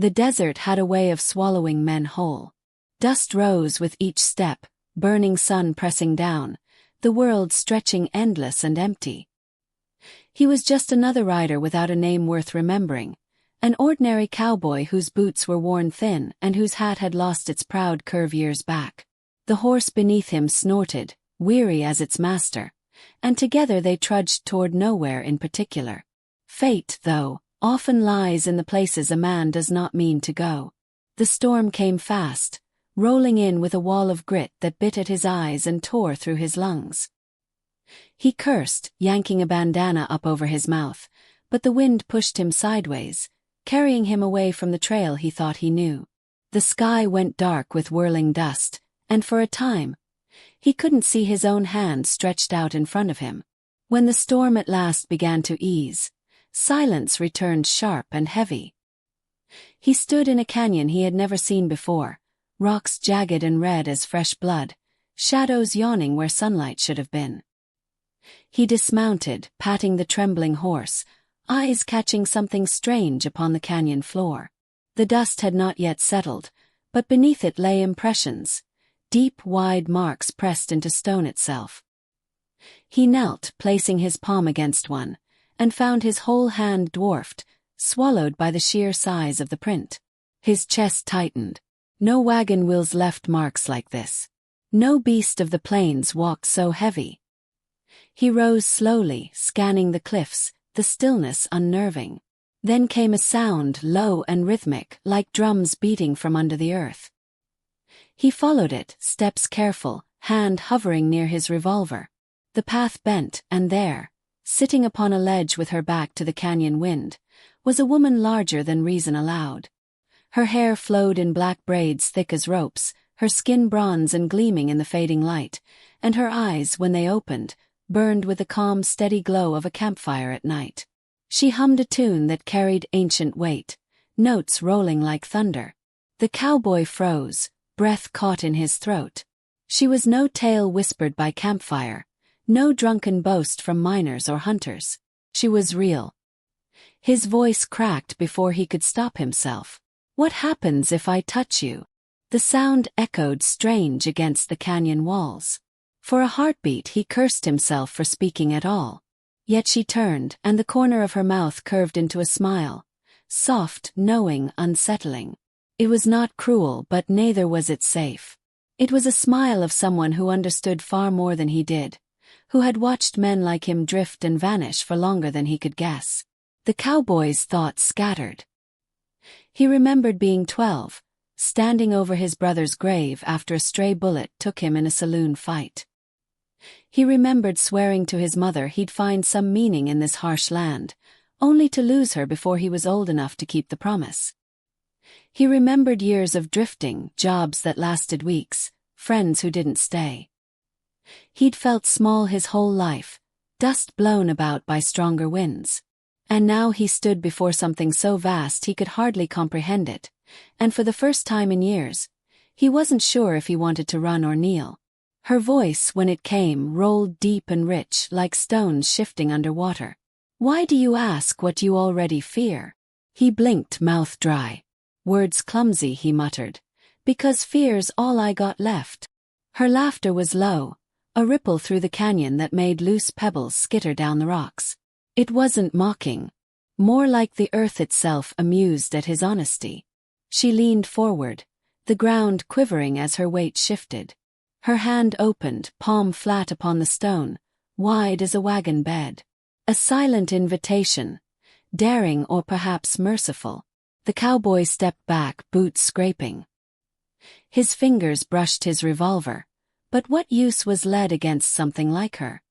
The desert had a way of swallowing men whole. Dust rose with each step, burning sun pressing down, the world stretching endless and empty. He was just another rider without a name worth remembering, an ordinary cowboy whose boots were worn thin and whose hat had lost its proud curve years back. The horse beneath him snorted, weary as its master, and together they trudged toward nowhere in particular. Fate, though, often lies in the places a man does not mean to go. The storm came fast, rolling in with a wall of grit that bit at his eyes and tore through his lungs. He cursed, yanking a bandana up over his mouth, but the wind pushed him sideways, carrying him away from the trail he thought he knew. The sky went dark with whirling dust, and for a time, he couldn't see his own hand stretched out in front of him. When the storm at last began to ease, silence returned sharp and heavy. He stood in a canyon he had never seen before, rocks jagged and red as fresh blood, shadows yawning where sunlight should have been. He dismounted, patting the trembling horse, eyes catching something strange upon the canyon floor. The dust had not yet settled, but beneath it lay impressions, deep, wide marks pressed into stone itself. He knelt, placing his palm against one, and found his whole hand dwarfed, swallowed by the sheer size of the print. His chest tightened. No wagon wheels left marks like this. No beast of the plains walked so heavy. He rose slowly, scanning the cliffs, the stillness unnerving. Then came a sound, low and rhythmic, like drums beating from under the earth. He followed it, steps careful, hand hovering near his revolver. The path bent, and there, sitting upon a ledge with her back to the canyon wind, was a woman larger than reason allowed. Her hair flowed in black braids thick as ropes, her skin bronze and gleaming in the fading light, and her eyes, when they opened, burned with the calm, steady glow of a campfire at night. She hummed a tune that carried ancient weight, notes rolling like thunder. The cowboy froze, breath caught in his throat. She was no tale whispered by campfire, no drunken boast from miners or hunters. She was real. His voice cracked before he could stop himself. "What happens if I touch you?" The sound echoed strange against the canyon walls. For a heartbeat he cursed himself for speaking at all. Yet she turned, and the corner of her mouth curved into a smile, soft, knowing, unsettling. It was not cruel, but neither was it safe. It was a smile of someone who understood far more than he did, who had watched men like him drift and vanish for longer than he could guess. The cowboy's thoughts scattered. He remembered being 12, standing over his brother's grave after a stray bullet took him in a saloon fight. He remembered swearing to his mother he'd find some meaning in this harsh land, only to lose her before he was old enough to keep the promise. He remembered years of drifting, jobs that lasted weeks, friends who didn't stay. He'd felt small his whole life, dust blown about by stronger winds. And now he stood before something so vast he could hardly comprehend it, and for the first time in years, he wasn't sure if he wanted to run or kneel. Her voice, when it came, rolled deep and rich, like stones shifting under water. "Why do you ask what you already fear?" He blinked, mouth dry. Words clumsy, he muttered. "Because fear's all I got left." Her laughter was low, a ripple through the canyon that made loose pebbles skitter down the rocks. It wasn't mocking, more like the earth itself amused at his honesty. She leaned forward, the ground quivering as her weight shifted. Her hand opened, palm flat upon the stone, wide as a wagon bed. A silent invitation, daring or perhaps merciful. The cowboy stepped back, boots scraping. His fingers brushed his revolver, but what use was lead against something like her?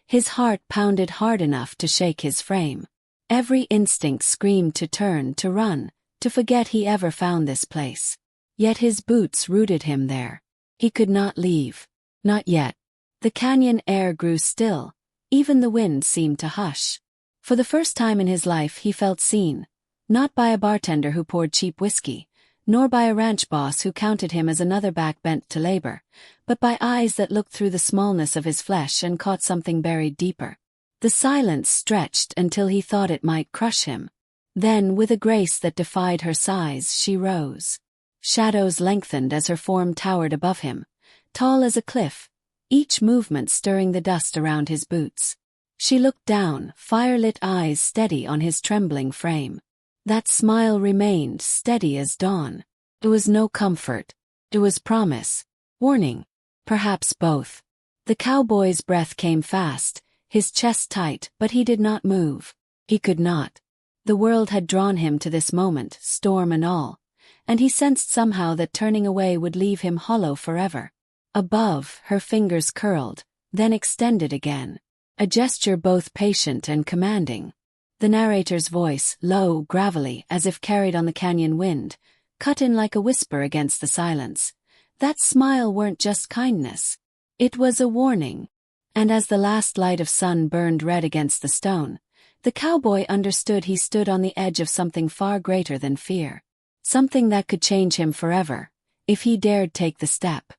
His heart pounded hard enough to shake his frame. Every instinct screamed to turn, to run, to forget he ever found this place. Yet his boots rooted him there. He could not leave. Not yet. The canyon air grew still, even the wind seemed to hush. For the first time in his life he felt seen, not by a bartender who poured cheap whiskey, nor by a ranch boss who counted him as another back bent to labor, but by eyes that looked through the smallness of his flesh and caught something buried deeper. The silence stretched until he thought it might crush him. Then, with a grace that defied her size, she rose. Shadows lengthened as her form towered above him, tall as a cliff, each movement stirring the dust around his boots. She looked down, fire-lit eyes steady on his trembling frame. That smile remained steady as dawn. It was no comfort. It was promise. Warning. Perhaps both. The cowboy's breath came fast, his chest tight, but he did not move. He could not. The world had drawn him to this moment, storm and all, and he sensed somehow that turning away would leave him hollow forever. Above, her fingers curled, then extended again. A gesture both patient and commanding. The narrator's voice, low, gravelly, as if carried on the canyon wind, cut in like a whisper against the silence. That smile weren't just kindness. It was a warning. And as the last light of sun burned red against the stone, the cowboy understood he stood on the edge of something far greater than fear. Something that could change him forever, if he dared take the step.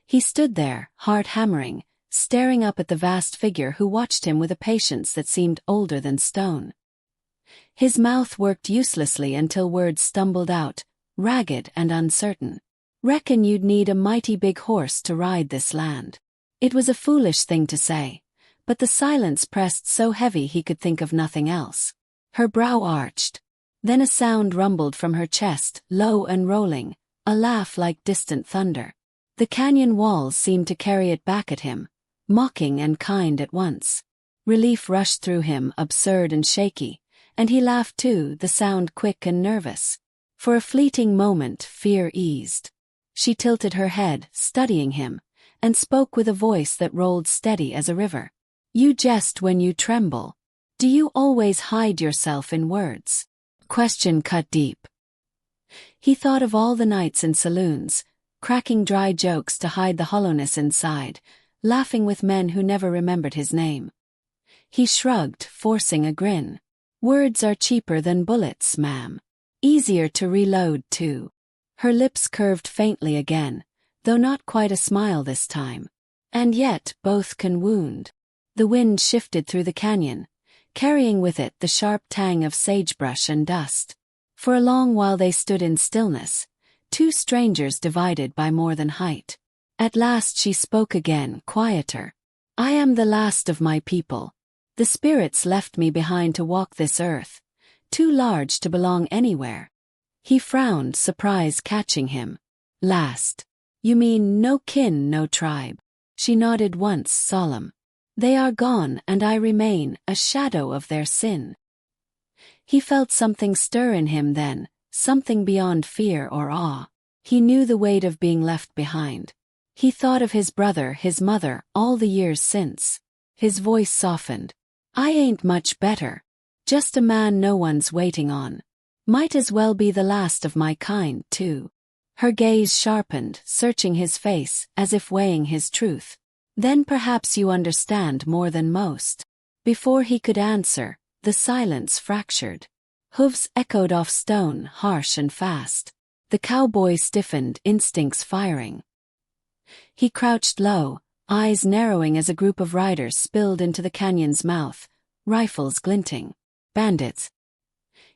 He stood there, heart hammering, staring up at the vast figure who watched him with a patience that seemed older than stone. His mouth worked uselessly until words stumbled out, ragged and uncertain. "Reckon you'd need a mighty big horse to ride this land." It was a foolish thing to say, but the silence pressed so heavy he could think of nothing else. Her brow arched. Then a sound rumbled from her chest, low and rolling, a laugh like distant thunder. The canyon walls seemed to carry it back at him, mocking and kind at once. Relief rushed through him, absurd and shaky, and he laughed too, the sound quick and nervous. For a fleeting moment, fear eased. She tilted her head, studying him, and spoke with a voice that rolled steady as a river. "You jest when you tremble. Do you always hide yourself in words?" Question cut deep. He thought of all the nights in saloons, cracking dry jokes to hide the hollowness inside, laughing with men who never remembered his name. He shrugged, forcing a grin. "Words are cheaper than bullets, ma'am. Easier to reload, too." Her lips curved faintly again, though not quite a smile this time. "And yet, both can wound." The wind shifted through the canyon, carrying with it the sharp tang of sagebrush and dust. For a long while they stood in stillness, two strangers divided by more than height. At last she spoke again, quieter. "I am the last of my people. The spirits left me behind to walk this earth, too large to belong anywhere." He frowned, surprise catching him. "Last. You mean no kin, no tribe?" She nodded once, solemn. "They are gone, and I remain, a shadow of their sin." He felt something stir in him then, something beyond fear or awe. He knew the weight of being left behind. He thought of his brother, his mother, all the years since. His voice softened. "I ain't much better. Just a man no one's waiting on. Might as well be the last of my kind, too." Her gaze sharpened, searching his face, as if weighing his truth. "Then perhaps you understand more than most." Before he could answer, the silence fractured. Hooves echoed off stone, harsh and fast. The cowboy stiffened, instincts firing. He crouched low, eyes narrowing as a group of riders spilled into the canyon's mouth, rifles glinting. Bandits.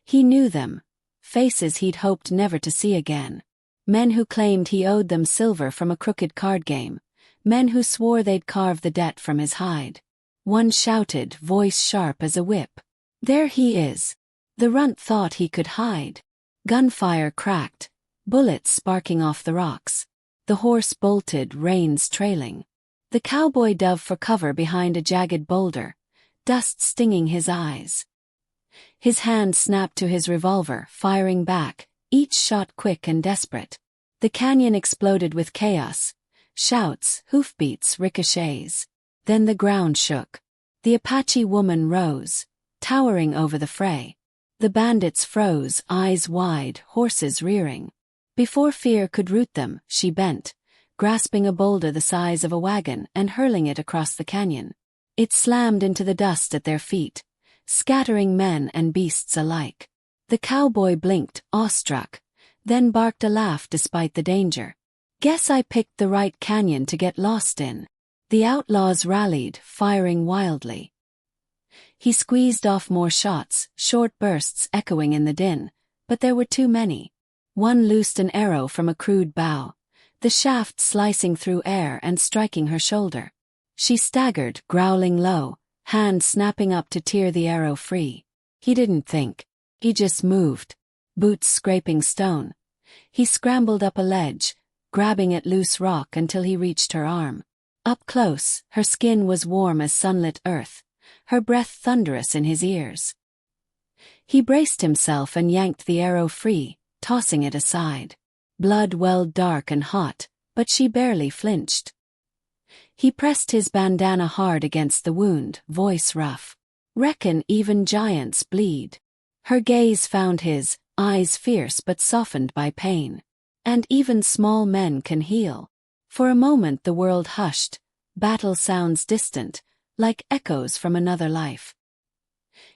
He knew them, faces he'd hoped never to see again. Men who claimed he owed them silver from a crooked card game, men who swore they'd carve the debt from his hide. One shouted, voice sharp as a whip. "There he is." The runt thought he could hide. Gunfire cracked, bullets sparking off the rocks. The horse bolted, reins trailing. The cowboy dove for cover behind a jagged boulder, dust stinging his eyes. His hand snapped to his revolver, firing back, each shot quick and desperate. The canyon exploded with chaos. Shouts, hoofbeats, ricochets. Then the ground shook. The Apache woman rose, towering over the fray. The bandits froze, eyes wide, horses rearing. Before fear could root them, she bent, grasping a boulder the size of a wagon and hurling it across the canyon. It slammed into the dust at their feet, scattering men and beasts alike. The cowboy blinked, awestruck, then barked a laugh despite the danger. "Guess I picked the right canyon to get lost in." The outlaws rallied, firing wildly. He squeezed off more shots, short bursts echoing in the din, but there were too many. One loosed an arrow from a crude bow, the shaft slicing through air and striking her shoulder. She staggered, growling low, hand snapping up to tear the arrow free. He didn't think. He just moved. Boots scraping stone. He scrambled up a ledge, grabbing at loose rock until he reached her arm. Up close, her skin was warm as sunlit earth, her breath thunderous in his ears. He braced himself and yanked the arrow free, tossing it aside. Blood welled dark and hot, but she barely flinched. He pressed his bandana hard against the wound, voice rough. "Reckon even giants bleed." Her gaze found his, eyes fierce but softened by pain. "And even small men can heal." For a moment the world hushed, battle sounds distant, like echoes from another life.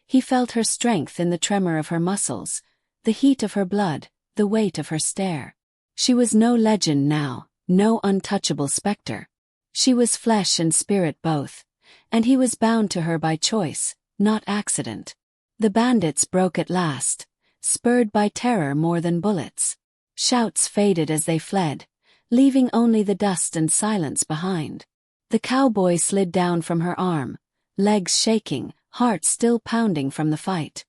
He felt her strength in the tremor of her muscles, the heat of her blood, the weight of her stare. She was no legend now, no untouchable specter. She was flesh and spirit both, and he was bound to her by choice, not accident. The bandits broke at last, spurred by terror more than bullets. Shouts faded as they fled, leaving only the dust and silence behind. The cowboy slid down from her arm, legs shaking, heart still pounding from the fight.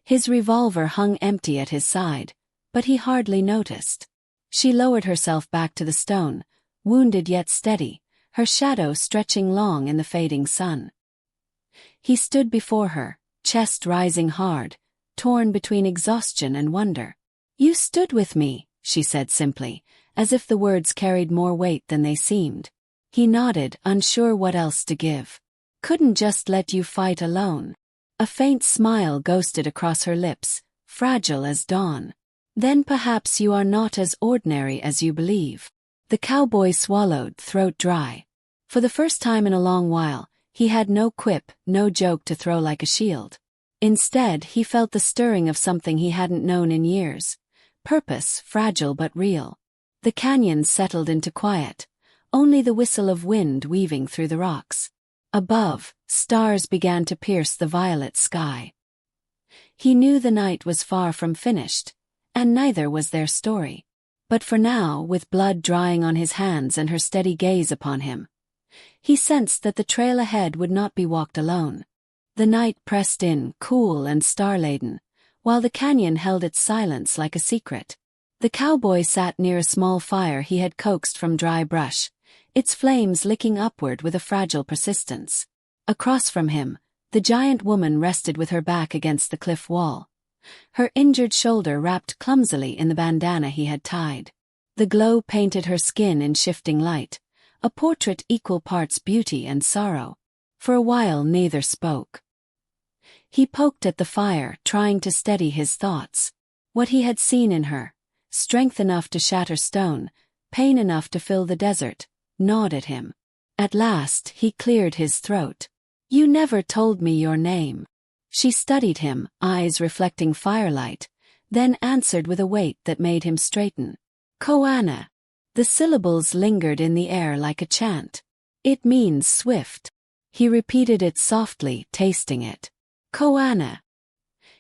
His revolver hung empty at his side, but he hardly noticed. She lowered herself back to the stone, wounded yet steady, her shadow stretching long in the fading sun. He stood before her, chest rising hard, torn between exhaustion and wonder. "You stood with me," she said simply, as if the words carried more weight than they seemed. He nodded, unsure what else to give. "Couldn't just let you fight alone." A faint smile ghosted across her lips, fragile as dawn. "Then perhaps you are not as ordinary as you believe." The cowboy swallowed, throat dry. For the first time in a long while, he had no quip, no joke to throw like a shield. Instead, he felt the stirring of something he hadn't known in years. Purpose, fragile but real. The canyon settled into quiet, only the whistle of wind weaving through the rocks. Above, stars began to pierce the violet sky. He knew the night was far from finished, and neither was their story. But for now, with blood drying on his hands and her steady gaze upon him, he sensed that the trail ahead would not be walked alone. The night pressed in, cool and star-laden, while the canyon held its silence like a secret. The cowboy sat near a small fire he had coaxed from dry brush, its flames licking upward with a fragile persistence. Across from him, the giant woman rested with her back against the cliff wall, her injured shoulder wrapped clumsily in the bandana he had tied. The glow painted her skin in shifting light, a portrait equal parts beauty and sorrow. For a while neither spoke. He poked at the fire, trying to steady his thoughts. What he had seen in her, strength enough to shatter stone, pain enough to fill the desert, gnawed at him. At last, he cleared his throat. "You never told me your name." She studied him, eyes reflecting firelight, then answered with a weight that made him straighten. "Koana." The syllables lingered in the air like a chant. "It means swift." He repeated it softly, tasting it. "Koana."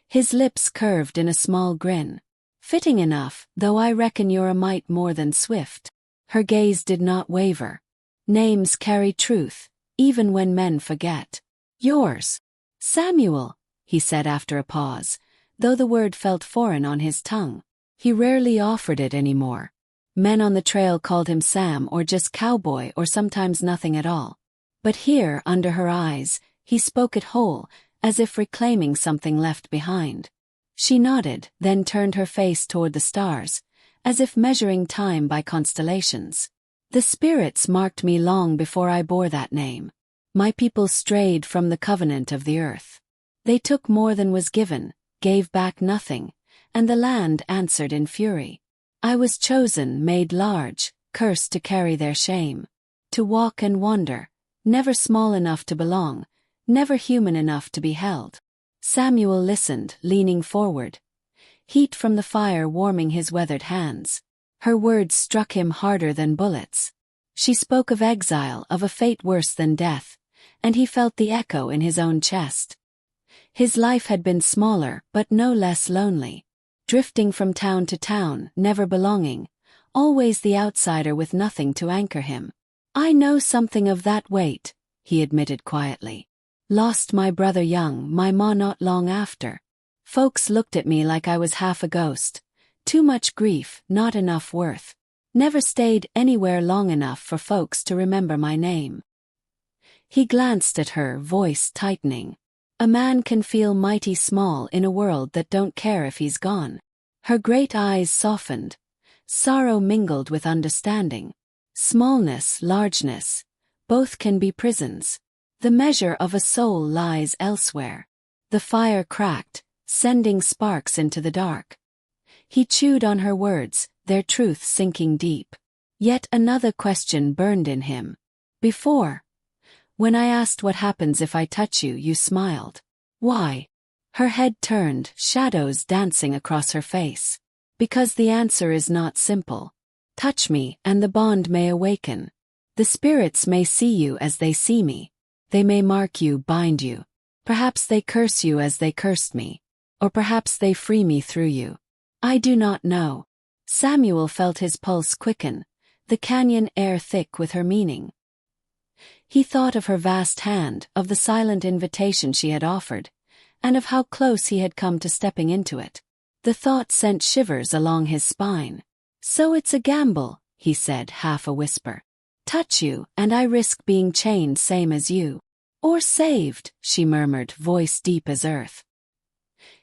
His lips curved in a small grin. "Fitting enough, though I reckon you're a mite more than swift." Her gaze did not waver. "Names carry truth, even when men forget." "Yours." "Samuel," he said after a pause, though the word felt foreign on his tongue. He rarely offered it anymore. Men on the trail called him Sam or just cowboy or sometimes nothing at all. But here, under her eyes, he spoke it whole, as if reclaiming something left behind. She nodded, then turned her face toward the stars, as if measuring time by constellations. "The spirits marked me long before I bore that name. My people strayed from the covenant of the earth. They took more than was given, gave back nothing, and the land answered in fury. I was chosen, made large, cursed to carry their shame. To walk and wander, never small enough to belong, never human enough to be held." Samuel listened, leaning forward, heat from the fire warming his weathered hands. Her words struck him harder than bullets. She spoke of exile, of a fate worse than death, and he felt the echo in his own chest. His life had been smaller but no less lonely. Drifting from town to town, never belonging, always the outsider with nothing to anchor him. "I know something of that weight," he admitted quietly. "Lost my brother young, my ma not long after. Folks looked at me like I was half a ghost. Too much grief, not enough worth. Never stayed anywhere long enough for folks to remember my name." He glanced at her, voice tightening. A man can feel mighty small in a world that don't care if he's gone. Her great eyes softened. Sorrow mingled with understanding. Smallness, largeness, both can be prisons. The measure of a soul lies elsewhere. The fire cracked, sending sparks into the dark. He chewed on her words, their truth sinking deep. Yet another question burned in him. "Before, when I asked what happens if I touch you, you smiled. Why?" Her head turned, shadows dancing across her face. "Because the answer is not simple. Touch me, and the bond may awaken. The spirits may see you as they see me. They may mark you, bind you. Perhaps they curse you as they cursed me. Or perhaps they free me through you. I do not know." Samuel felt his pulse quicken, the canyon air thick with her meaning. He thought of her vast hand, of the silent invitation she had offered, and of how close he had come to stepping into it. The thought sent shivers along his spine. "So it's a gamble," he said, half a whisper. "Touch you, and I risk being chained same as you. Or saved," she murmured, voice deep as earth.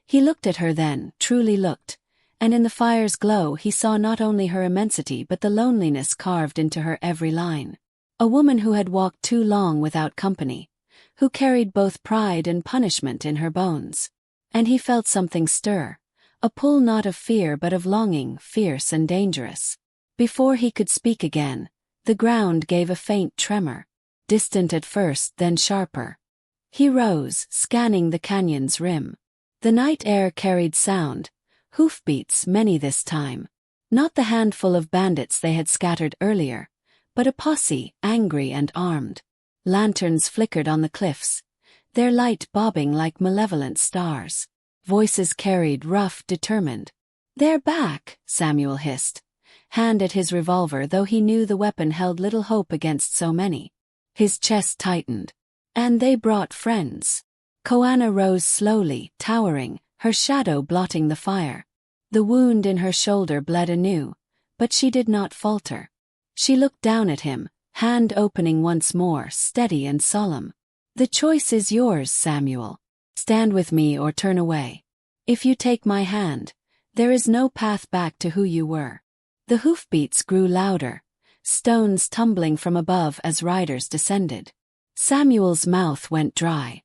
He looked at her then, truly looked, and in the fire's glow he saw not only her immensity but the loneliness carved into her every line. A woman who had walked too long without company, who carried both pride and punishment in her bones. And he felt something stir, a pull not of fear but of longing, fierce and dangerous. Before he could speak again, the ground gave a faint tremor, distant at first, then sharper. He rose, scanning the canyon's rim. The night air carried sound, hoofbeats many this time. Not the handful of bandits they had scattered earlier, but a posse, angry and armed. Lanterns flickered on the cliffs, their light bobbing like malevolent stars. Voices carried, rough, determined. "They're back," Samuel hissed, hand at his revolver, though he knew the weapon held little hope against so many. His chest tightened. "And they brought friends." Koana rose slowly, towering, her shadow blotting the fire. The wound in her shoulder bled anew, but she did not falter. She looked down at him, hand opening once more, steady and solemn. "The choice is yours, Samuel. Stand with me or turn away. If you take my hand, there is no path back to who you were." The hoofbeats grew louder, stones tumbling from above as riders descended. Samuel's mouth went dry.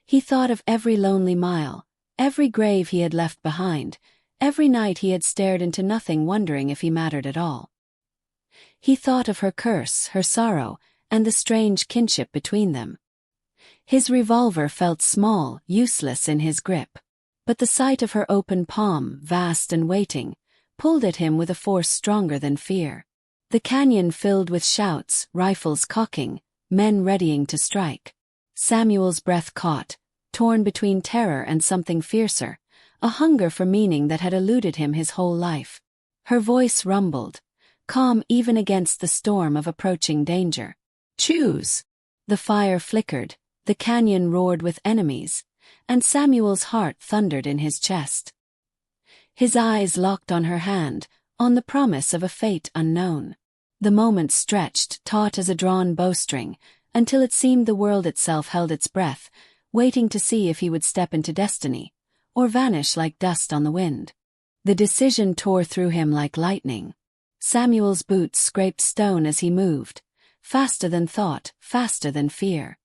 He thought of every lonely mile, every grave he had left behind, every night he had stared into nothing wondering if he mattered at all. He thought of her curse, her sorrow, and the strange kinship between them. His revolver felt small, useless in his grip. But the sight of her open palm, vast and waiting, pulled at him with a force stronger than fear. The canyon filled with shouts, rifles cocking, men readying to strike. Samuel's breath caught, torn between terror and something fiercer, a hunger for meaning that had eluded him his whole life. Her voice rumbled, calm even against the storm of approaching danger. "Choose." The fire flickered, the canyon roared with enemies, and Samuel's heart thundered in his chest. His eyes locked on her hand, on the promise of a fate unknown. The moment stretched, taut as a drawn bowstring, until it seemed the world itself held its breath, waiting to see if he would step into destiny, or vanish like dust on the wind. The decision tore through him like lightning. Samuel's boots scraped stone as he moved, faster than thought, faster than fear.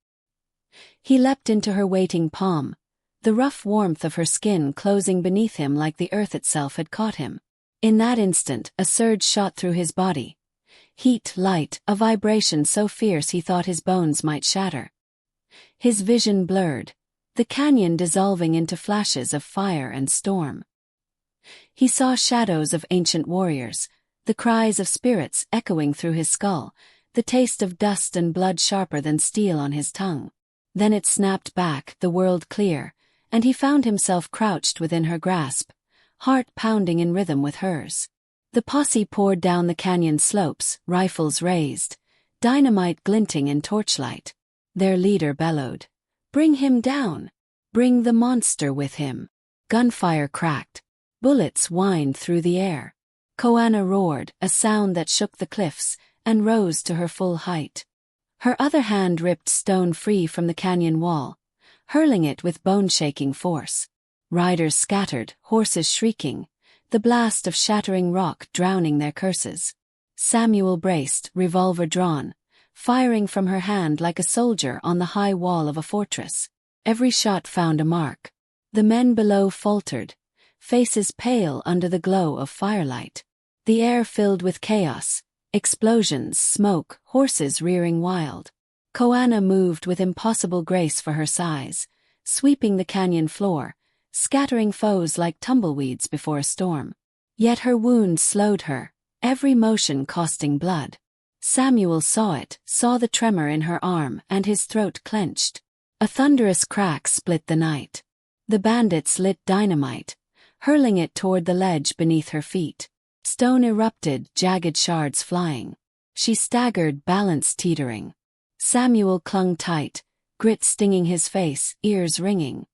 He leapt into her waiting palm, the rough warmth of her skin closing beneath him like the earth itself had caught him. In that instant, a surge shot through his body. Heat, light, a vibration so fierce he thought his bones might shatter. His vision blurred, the canyon dissolving into flashes of fire and storm. He saw shadows of ancient warriors, the cries of spirits echoing through his skull, the taste of dust and blood sharper than steel on his tongue. Then it snapped back, the world clear, and he found himself crouched within her grasp, heart pounding in rhythm with hers. The posse poured down the canyon slopes, rifles raised, dynamite glinting in torchlight. Their leader bellowed, "Bring him down! Bring the monster with him!" Gunfire cracked. Bullets whined through the air. Koana roared, a sound that shook the cliffs, and rose to her full height. Her other hand ripped stone free from the canyon wall, hurling it with bone-shaking force. Riders scattered, horses shrieking, the blast of shattering rock drowning their curses. Samuel braced, revolver drawn, firing from her hand like a soldier on the high wall of a fortress. Every shot found a mark. The men below faltered, faces pale under the glow of firelight. The air filled with chaos, explosions, smoke, horses rearing wild. Koana moved with impossible grace for her size, sweeping the canyon floor, scattering foes like tumbleweeds before a storm. Yet her wound slowed her, every motion costing blood. Samuel saw it, saw the tremor in her arm, and his throat clenched. A thunderous crack split the night. The bandits lit dynamite, hurling it toward the ledge beneath her feet. Stone erupted, jagged shards flying. She staggered, balance teetering. Samuel clung tight, grit stinging his face, ears ringing.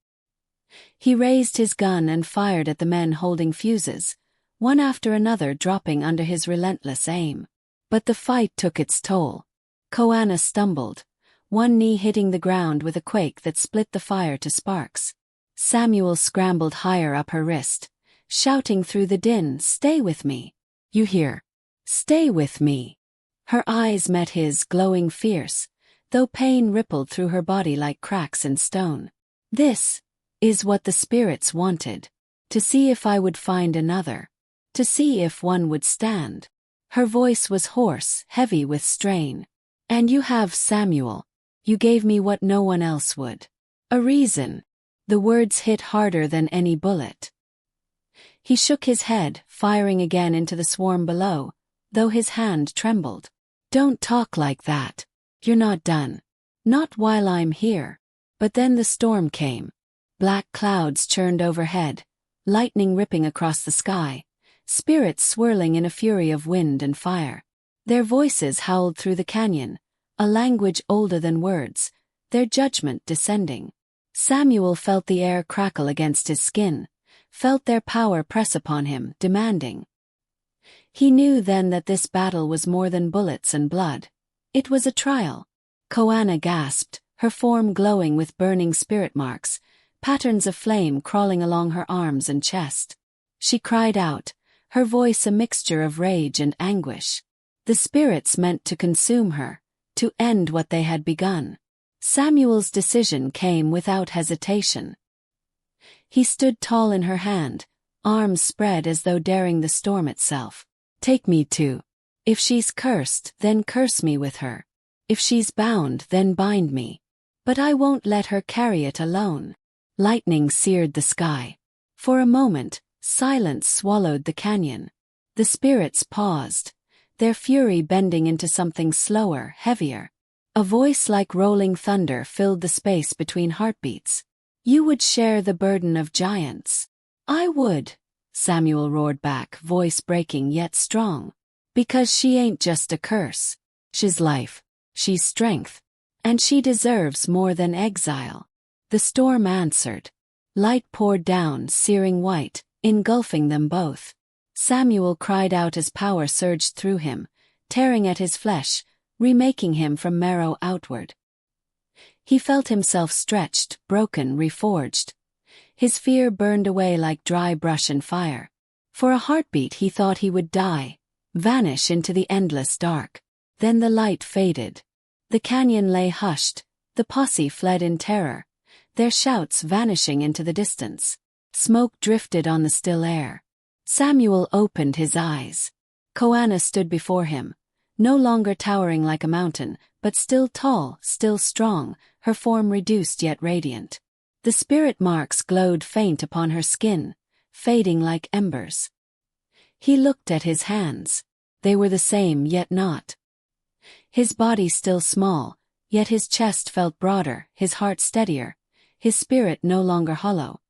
He raised his gun and fired at the men holding fuses, one after another dropping under his relentless aim. But the fight took its toll. Koana stumbled, one knee hitting the ground with a quake that split the fire to sparks. Samuel scrambled higher up her wrist, shouting through the din, "Stay with me. You hear? Stay with me." Her eyes met his, glowing fierce, though pain rippled through her body like cracks in stone. "This is what the spirits wanted. To see if I would find another. To see if one would stand." Her voice was hoarse, heavy with strain. "And you have, Samuel. You gave me what no one else would. A reason." The words hit harder than any bullet. He shook his head, firing again into the swarm below, though his hand trembled. "Don't talk like that. You're not done. Not while I'm here." But then the storm came. Black clouds churned overhead, lightning ripping across the sky, spirits swirling in a fury of wind and fire. Their voices howled through the canyon, a language older than words, their judgment descending. Samuel felt the air crackle against his skin, felt their power press upon him, demanding. He knew then that this battle was more than bullets and blood. It was a trial. Koana gasped, her form glowing with burning spirit marks, patterns of flame crawling along her arms and chest. She cried out, her voice a mixture of rage and anguish. The spirits meant to consume her, to end what they had begun. Samuel's decision came without hesitation. He stood tall in her hand, arms spread as though daring the storm itself. "Take me too. If she's cursed, then curse me with her. If she's bound, then bind me. But I won't let her carry it alone." Lightning seared the sky. For a moment, silence swallowed the canyon. The spirits paused, their fury bending into something slower, heavier. A voice like rolling thunder filled the space between heartbeats. "You would share the burden of giants." "I would," Samuel roared back, voice breaking yet strong. "Because she ain't just a curse. She's life. She's strength. And she deserves more than exile." The storm answered. Light poured down, searing white, engulfing them both. Samuel cried out as power surged through him, tearing at his flesh, remaking him from marrow outward. He felt himself stretched, broken, reforged. His fear burned away like dry brush and fire. For a heartbeat he thought he would die, vanish into the endless dark. Then the light faded. The canyon lay hushed, the posse fled in terror, their shouts vanishing into the distance. Smoke drifted on the still air. Samuel opened his eyes. Koana stood before him, no longer towering like a mountain, but still tall, still strong, her form reduced yet radiant. The spirit marks glowed faint upon her skin, fading like embers. He looked at his hands. They were the same yet not. His body still small, Yet his chest felt broader, his heart steadier, his spirit no longer hollow.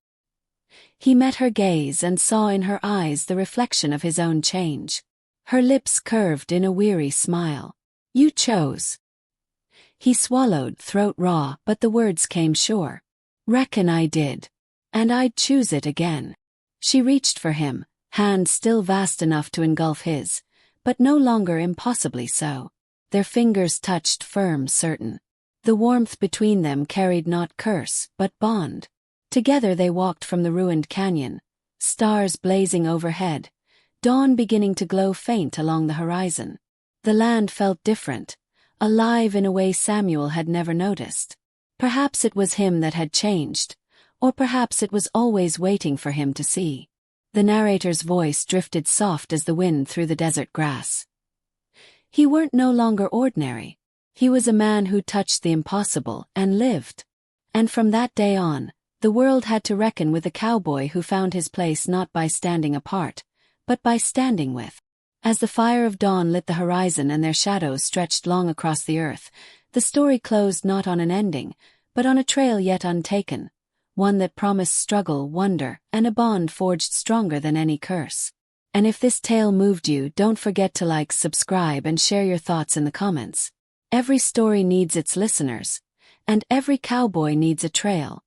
He met her gaze and saw in her eyes the reflection of his own change. Her lips curved in a weary smile. "You chose." He swallowed, throat raw, but the words came sure. "Reckon I did. And I'd choose it again." She reached for him, hand still vast enough to engulf his, but no longer impossibly so. Their fingers touched firm, certain. The warmth between them carried not curse, but bond. Together they walked from the ruined canyon, stars blazing overhead, dawn beginning to glow faint along the horizon. The land felt different, alive in a way Samuel had never noticed. Perhaps it was him that had changed, or perhaps it was always waiting for him to see. The narrator's voice drifted soft as the wind through the desert grass. He weren't no longer ordinary. He was a man who touched the impossible and lived. And from that day on, the world had to reckon with a cowboy who found his place not by standing apart, but by standing with. As the fire of dawn lit the horizon and their shadows stretched long across the earth, the story closed not on an ending, but on a trail yet untaken, one that promised struggle, wonder, and a bond forged stronger than any curse. And if this tale moved you, don't forget to like, subscribe, and share your thoughts in the comments. Every story needs its listeners, and every cowboy needs a trail.